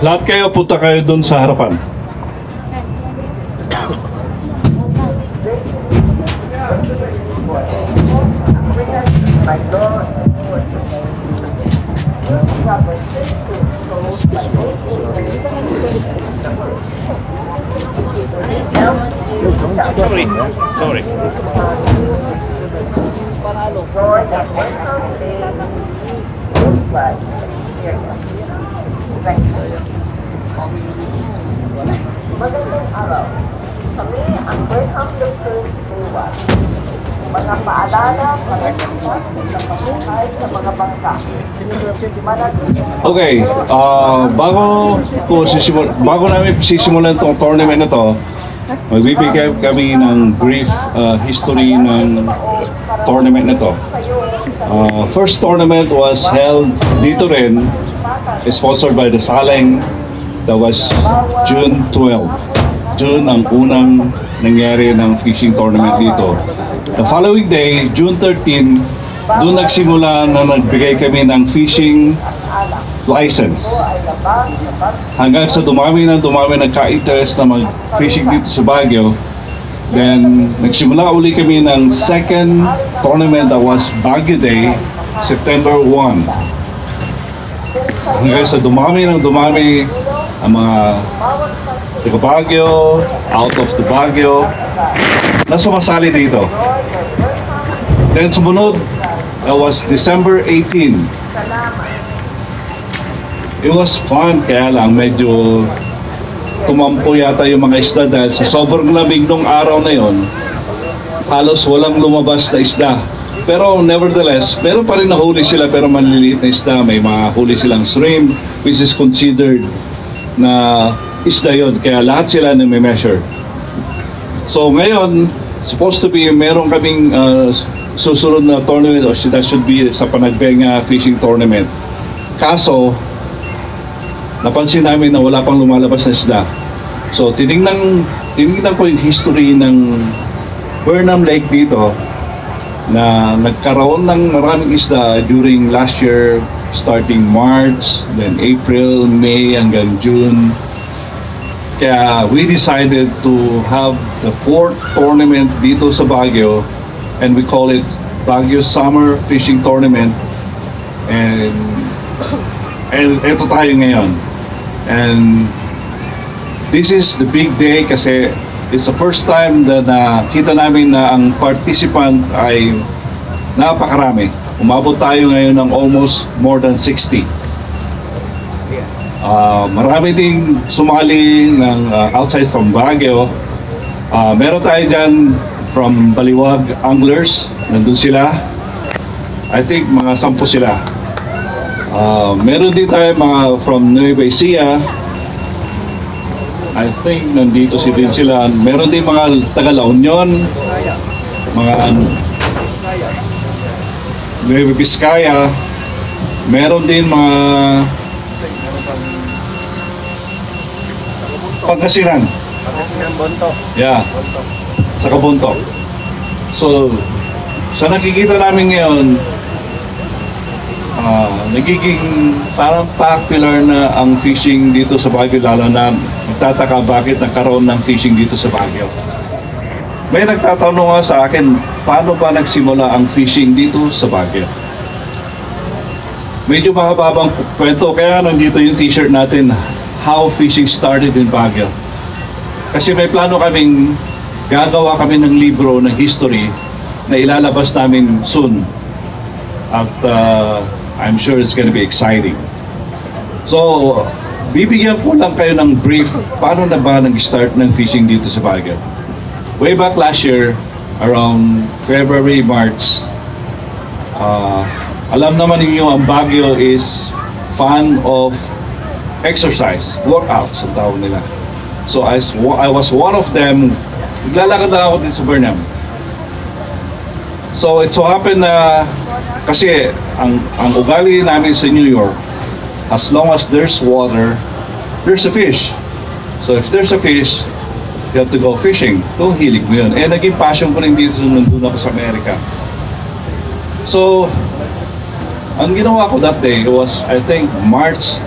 Lahat kayo, punta kayo dun sa harapan. Sorry. Magandang araw. Kami ang Berkham Local Steward. Mga paalala para sa pamumuhay sa mga bangka. Okay, bago namin sisimulan itong tournament na to, magbibigay kami ng brief history ng tournament na to. First tournament was held dito rin, sponsored by the Saleng. That was June 12. June ang unang nangyari ng fishing tournament dito. The following day, June 13, doon nagsimula na nagbigay kami ng fishing license. Hanggang sa dumami nagka-interest na mag-fishing dito sa Baguio. Then, nagsimula uli kami ng second tournament that was Baguio Day, September 1. Hanggang sa dumami ang mga taga Baguio, out of the Baguio, na sumasali dito. Then sumunod, that was December 18. It was fun, kaya lang medyo tumampo yata yung mga isda dahil sa sobrang lamig nung araw na yon, halos walang lumabas na isda. Pero nevertheless, meron pa rin nahuli sila pero maliliit na isda. May mga huli silang shrimp, which is considered na isda yun, kaya lahat sila na may measure. So ngayon, supposed to be meron kaming susunod na tournament, or that should be sa Panagbenga fishing tournament. Kaso, napansin namin na wala pang lumalabas na isda. So tinignan ko yung history ng Burnham Lake dito, na nagkaroon ng maraming isda during last year, starting March, then April, May, hanggang June. Kaya we decided to have the fourth tournament dito sa Baguio, and we call it Baguio Summer Fishing Tournament. And ito tayo ngayon. And this is the big day kasi it's the first time na nakita namin na ang participant ay napakarami. Umabot tayo ngayon ng almost more than 60. Marami ding sumali ng outside from Baguio. Meron tayo dyan from Baliwag Anglers. Nandun sila. I think mga 10 sila. Meron din tayo mga from Nueva Ecija. I think nandito din sila. Meron din mga taga La Union, mga Nueva Vizcaya. Meron din mga Pangasinan. Bonto. Yeah. Sa Kabuntok. So, sa nakikita namin ngayon, nagiging parang popular na ang fishing dito sa Baguio, lalo na nagtataka bakit nagkaroon ng fishing dito sa Baguio. May nagtatanong nga sa akin, paano ba nagsimula ang fishing dito sa Baguio? Medyo mahababang kwento, kaya nandito yung t-shirt natin, How Fishing Started in Baguio. Kasi may plano kaming gagawa kami ng libro ng history na ilalabas namin soon. At I'm sure it's gonna be exciting. So, bibigyan ko lang kayo ng brief paano na ba nag-start ng fishing dito sa Baguio. Way back last year, around February, March, alam naman ninyo ang Baguio is fan of exercise, workouts ang tawag nila. So I was one of them. Naglalakad lang ako dito sa Burnham. So it so happened na kasi ang ugali namin sa New York, as long as there's water, there's a fish. So if there's a fish, you have to go fishing. Kung hilig mo yun. Naging passion ko rin dito nung nandun ako sa Amerika. So, ang ginawa ko that day was, I think, March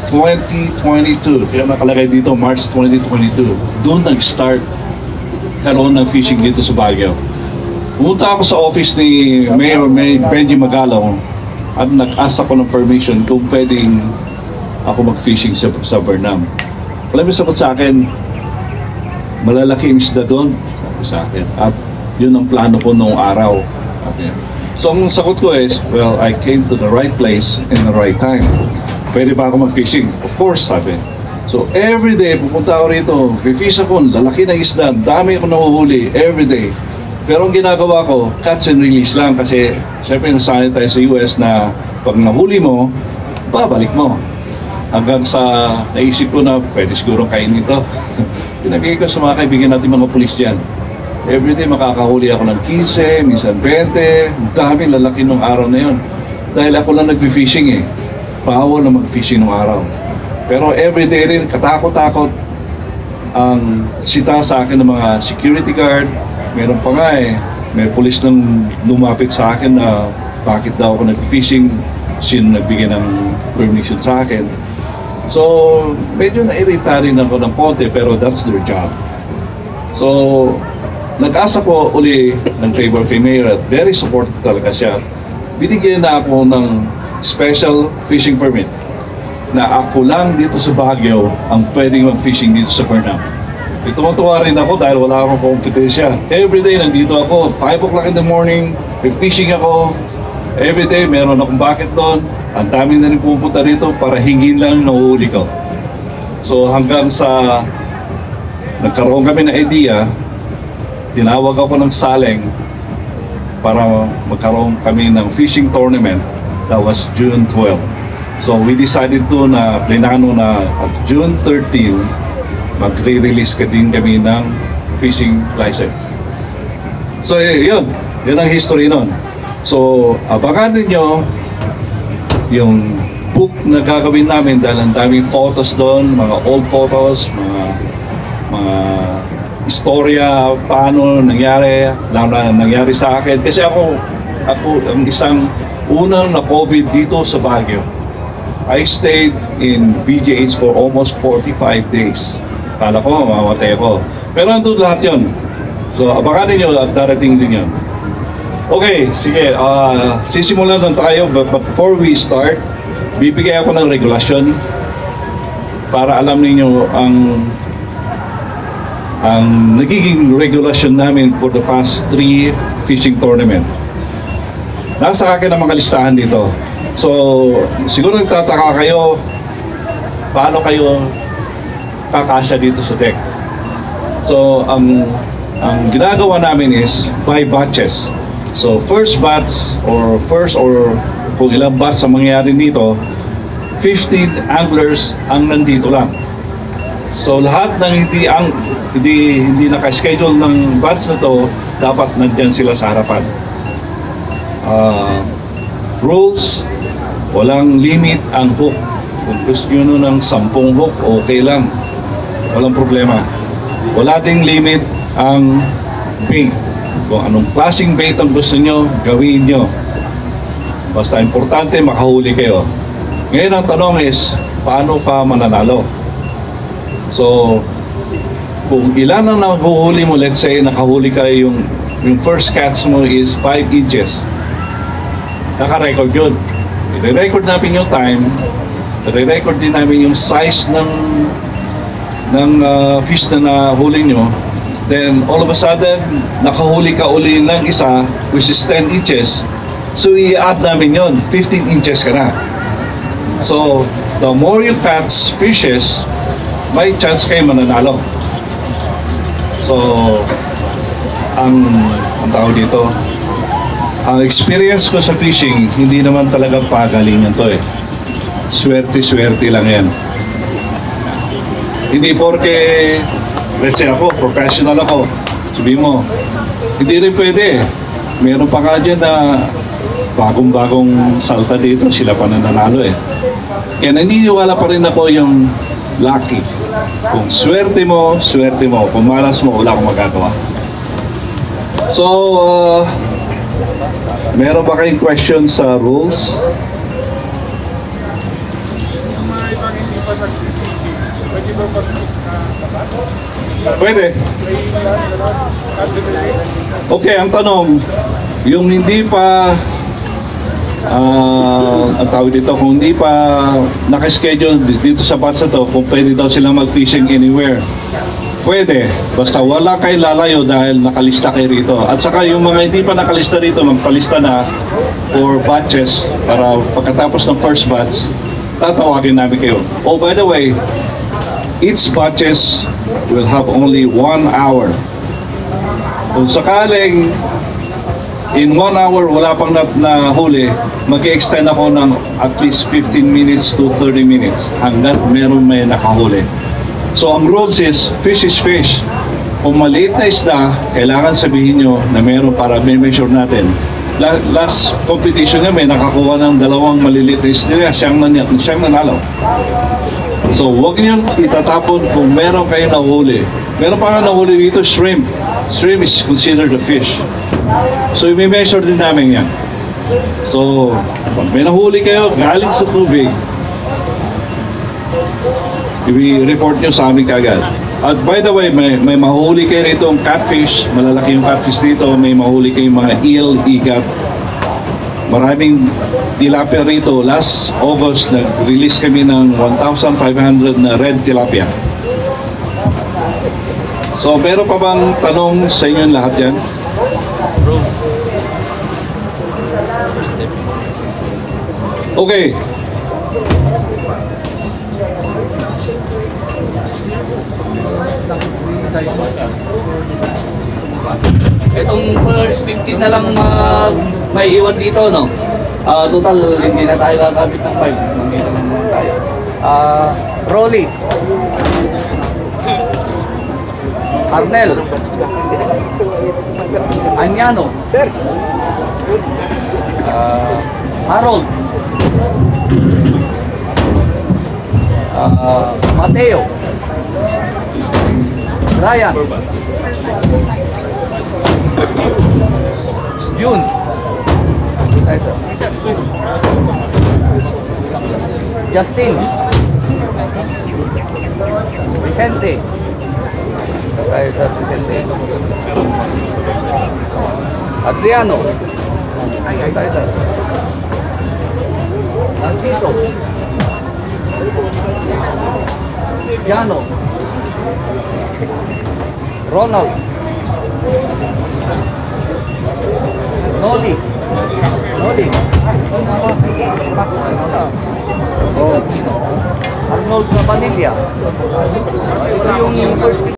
2022, kaya nakalagay dito March 2022, doon nag-start karoon ng fishing dito sa Baguio. Pumunta ako sa office ni Mayor Benji Magalong at nag-ask ako ng permission kung pwedeng ako mag-fishing sa Burnham. Alam mo, sagot sa akin, malalaki yung isda doon, sabi sa akin. At yun ang plano ko noong araw. Okay. So ang sagot ko is, well, I came to the right place in the right time. Pwede ba ako mag-fishing? Of course, sabi. So every day, pupunta ako rito, fish ako, lalaki na isda, dami ako nahuhuli, every day. Pero ang ginagawa ko, catch and release lang kasi syempre nasanay tayo sa US na pag nahuli mo, babalik mo. Hanggang sa naisip ko na pwede siguro kainin ito. Pinagay ko sa mga kaibigan natin mga pulis dyan. Everyday makakahuli ako ng 15, minsan 20, dami lalaki nung araw na yun. Dahil ako lang nag-fishing eh. Bawal na mag-fishing nung araw. Pero everyday rin, katakot-takot ang sita sa akin ng mga security guard. Meron pa nga eh, may pulis nang lumapit sa akin na bakit daw ako nag-fishing, sino nagbigay ng permission sa akin. So, medyo na-irita rin ako ng konti pero that's their job. So, nag-asa ko uli ng favor kay Mayor at very supportive talaga siya. Binigyan na ako ng special fishing permit na ako lang dito sa Baguio ang pwedeng mag-fishing dito sa Burnham. Tuwa rin ako dahil wala akong kompetensya. Everyday nandito ako, 5 o'clock in the morning, may fishing ako. Everyday meron akong bucket doon. Ang dami na rin pupunta rito para hingin lang nahuhuli ko. So hanggang sa nagkaroon kami ng idea, tinawag ako ng Saleng para magkaroon kami ng fishing tournament. That was June 12. So we decided to na plinano na at June 13 magre-release din kami ng fishing license. So yun ang history nun. So abangan ninyo yung book na gagawin namin dahil ang daming photos doon, mga old photos, mga istorya, paano nangyari, nangyari sa akin. Kasi ako ang isang unang na COVID dito sa Baguio. I stayed in BGH for almost 45 days. Kala ko, mamamatay ako. Pero nandun lahat yun. So, abangan ninyo at darating din yun. Okay, sige. Sisimulan lang tayo. But before we start, bibigay ako ng regulasyon para alam ninyo ang nagiging regulation namin for the past 3 fishing tournament. Nasa akin ang mga listahan dito. So, siguro nagtataka kayo, paano kayo kakasya dito sa deck? So, ang ginagawa namin is by batches. So, first batch or kung ilang batch ang mangyayari dito, 15 anglers ang nandito lang. So, lahat ng hindi naka-schedule ng batch na to, dapat nandyan sila sa harapan. Rules, walang limit ang hook. Kung gusto nyo ng 10 hook, okay lang. Walang problema. Wala ding limit ang bait. Kung anong klaseng bait ang gusto nyo, gawin nyo. Basta importante, makahuli kayo. Ngayon ang tanong is, paano ka mananalo? So, kung ilan ang nahuhuli mo, let's say, nakahuli ka yung first catch mo is 5 inches. Naka-record yun. I-record namin yung time, i-record din namin yung size ng fish na nahuli nyo. Then, all of a sudden, nakahuli ka uli ng isa, which is 10 inches. So, i-add namin yun. 15 inches ka na. So, the more you catch fishes, may chance kayo mananalo. So, ang tawag dito, ang experience ko sa fishing, hindi naman talaga pagalingan to eh. Swerte-swerte lang yan. Hindi porke, let's say ako, professional ako, sabihin mo, hindi rin pwede. Meron pa nga dyan na bagong-bagong salta dito, sila pa nananalo eh. Kaya naniniwala pa rin ako yung lucky. Kung swerte mo, swerte mo. Kung malas mo, wala akong magagawa. So, meron ba kayong questions sa rules? Pwede. Okay, ang tanong, yung hindi pa ang tawag dito, kung hindi pa nakaschedule dito sa batch na to, kung pwede daw silang mag-fishing anywhere. Pwede, basta wala kayo lalayo dahil nakalista kayo rito. At saka yung mga hindi pa nakalista rito, magpalista na for batches para pagkatapos ng first batch, tatawagin namin kayo. Oh, by the way, each batches will have only 1 hour. Kung sakaling in 1 hour wala pang nahuli, mag-extend ako ng at least 15 minutes to 30 minutes hanggat meron may nakahuli. So ang rules is fish. Kung maliit na isda, kailangan sabihin nyo na meron para may measure natin. Last competition niya may nakakuha ng 2 maliliit na isda, siyang nanalo. So huwag niyo itatapon kung meron kayo nahuli. Meron pa nga nahuli dito, shrimp. Shrimp is considered a fish. So i-measure din namin yan. So pag may nahuli kayo galing sa tubig, i-report nyo sa amin kagad. At by the way, may mahuli kayo rito ang catfish, malalaki yung catfish dito, may mahuli kayong mga eel, igat. Maraming tilapia rito. Last August, nag-release kami ng 1,500 na red tilapia. So, pero pa bang tanong sa inyo lahat yan? Okay. Itong first 15 na lang may iwan dito, no? Total, hindi na tayo kakabit ng 5. Nandito lang muna tayo. Rolly. Arnel. Anyano. Sir. Harold. Mateo. Ryan. June. Justin. Vicente. Tayo sa Vicente. Adriano. Tayo sa Narciso. Piano. Ronald. Noli. Arnold Cabanilla. Ito yung first